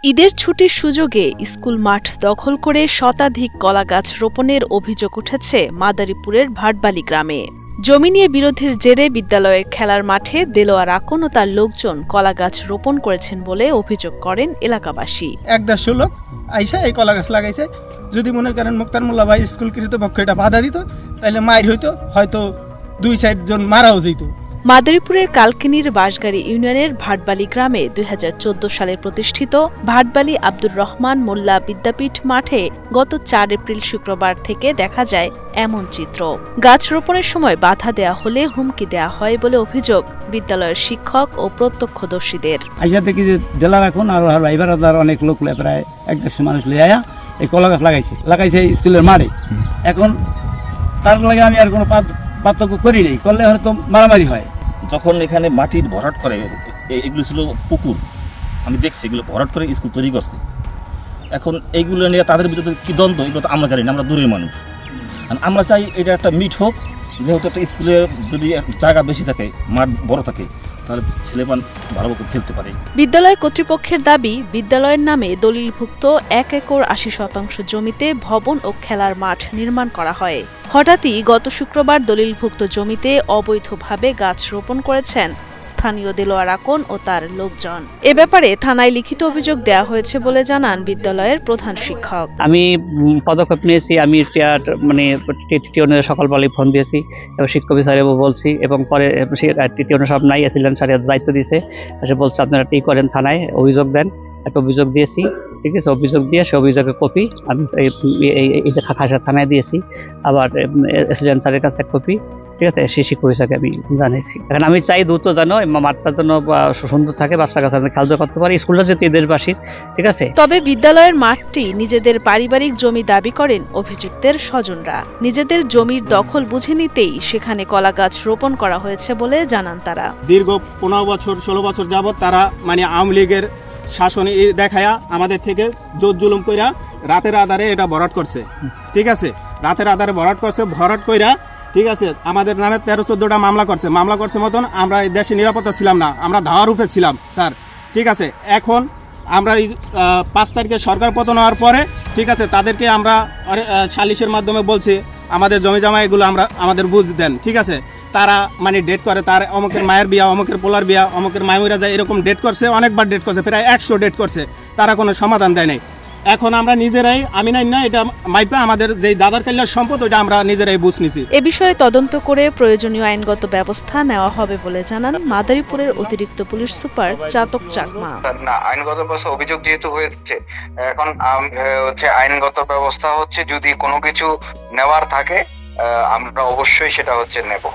ঈদের ছুটির সুযোগে স্কুল মাঠ দখল করে শতাধিক কলাগাছ রোপণের অভিযোগ উঠেছে মাদারীপুরের ভাটবালি গ্রামে। জমি নিয়ে বিরোধের জেরে বিদ্যালয়ের খেলার মাঠে দেলোয়ার আকন ও তার লোকজন কলাগাছ রোপণ করেছেন বলে অভিযোগ করেন এলাকাবাসী। ১-১৫ লোক আইসা এই কলাগাছ লাগাইছে। যদি মনে করেন মুক্তার মোল্লা ভাই স্কুল কর্তৃপক্ষ এটা বাধা দিত তাহলে মায়ের হয়তো ২-৪ জন মারাও যেত। মাদারীপুরের কালকিনির বাঁশগাড়ি ইউনিয়নের ভাটবালি গ্রামে ২০১৪ সালে প্রতিষ্ঠিত ভাটবালি আব্দুর রহমান মোল্লা বিদ্যাপীঠ মাঠে গত ৪ এপ্রিল শুক্রবার থেকে দেখা যায় এমন চিত্র। গাছ রোপণের সময় বাধা দেয়া হলে হুমকি দেয়া হয় বলে অভিযোগ বিদ্যালয়ের শিক্ষক ও প্রত্যক্ষদর্শীদের। আইসা থেকে যে জেলা রাখুন আর এবার অনেক লোক প্রায় ১০০ মানুষ লিয়ে আয়া এই কলা গাছ লাগাইছে স্কুলের মাঠে। এখন তার লাগে আমি আর কোনো পার্থক্য করি নাই, করলে হয়তো মারামারি হয়। যখন এখানে মাটির ভরাট করে, এগুলো ছিল পুকুর, আমি দেখছি এগুলো ভরাট করে স্কুল তৈরি করছে। এখন এইগুলো নিয়ে তাদের ভিতরে কি দ্বন্দ্ব, এগুলো তো আমরা জানি না, আমরা দূরের মানুষ। আমরা চাই এটা একটা মিট হোক, যেহেতু একটা স্কুলে যদি জায়গা বেশি থাকে, মাঠ বড় থাকে, তাহলে ছেলেমান ভালোভাবে খেলতে পারে। বিদ্যালয় কর্তৃপক্ষের দাবি, বিদ্যালয়ের নামে দলিলভুক্ত ১ একর ৮০% জমিতে ভবন ও খেলার মাঠ নির্মাণ করা হয়। হঠাৎই গত শুক্রবার দলিলভুক্ত জমিতে অবৈধভাবে গাছ রোপণ করেছেন স্থানীয় দেলোয়ার আকন ও তার লোকজন। এ ব্যাপারে থানায় লিখিত অভিযোগ দেয়া হয়েছে বলে জানান বিদ্যালয়ের প্রধান শিক্ষক। আমি পদক্ষেপ নিয়েছি, আমি টিউনের সকালবেলায় ফোন দিয়েছি এবং শিক্ষক স্যারেও বলছি, এবং পরে টিউনের সব নাই আসছিলেন, স্যারের দায়িত্ব দিয়েছে, সে বলছে আপনারা কি করেন, থানায় অভিযোগ দেন। একটা অভিযোগ দিয়েছি, ঠিক আছে, অভিযোগ দিয়ে সে অভিযোগের কপি আমি এই যে খাসা থানায় দিয়েছি, আবার এসিডেন্ট স্যারের কাছে এক কপি, ঠিক আছে, সেই শিক্ষক হিসাবে আমি জানাইছি। এখন আমি চাই দ্রুত যেন মাঠটার জন্য সুন্দর থাকে, বাচ্চা কাছে খেলাধুলা করতে পারে, স্কুলটা যেতে দেশবাসীর, ঠিক আছে। তবে বিদ্যালয়ের মাঠটি নিজেদের পারিবারিক জমি দাবি করেন অভিযুক্তের স্বজনরা। নিজেদের জমির দখল বুঝে নিতেই সেখানে কলা গাছ রোপণ করা হয়েছে বলে জানান তারা। দীর্ঘ ১৫ বছর ১৬ বছর যাবৎ তারা আওয়ামী লীগের শাসনে দেখায়া আমাদের থেকে জোর জুলুম কইরা রাতের আধারে এটা ভরাট করছে, ঠিক আছে, রাতের আধারে ভরাট কইরা, ঠিক আছে, আমাদের নামে ১৩-১৪টা মামলা করছে মতন। আমরা এই দেশে নিরাপত্তা ছিলাম না, আমরা ধাওয়ার রূপে ছিলাম স্যার, ঠিক আছে। এখন আমরা এই ৫ তারিখে সরকার পতন হওয়ার পরে, ঠিক আছে, তাদেরকে আমরা সালিশের মাধ্যমে বলছি আমাদের জমি জমা এগুলো আমাদের বুঝ দেন, ঠিক আছে। তারা ডেট করে, তার অমুকের মায়ের বিয়া, অমুকের পোলার বিয়া, অমুকের মায়মুরা যায়, এরকম ডেট করছে, অনেকবার ডেট করছে, প্রায় ১০০ ডেট করছে, তারা কোনো সমাধান দেয় নাই। এখন আমরা নিজেরাই এটা মাইপা আমাদের যে দাদার কাল্যার সম্পদ ওইটা আমরা নিজেরাই বুঝ নিছি। এ বিষয়ে তদন্ত করে প্রয়োজনীয় আইনগত ব্যবস্থা নেওয়া হবে বলে জানান মাদারীপুরের অতিরিক্ত পুলিশ সুপার চাতক চাকমা। আইনগত ব্যবস্থা অভিযোগ যেহেতু হয়েছে, এখন আইনগত ব্যবস্থা যদি কোনো কিছু নেওয়ার থাকে আমরা অবশ্যই সেটা নেব।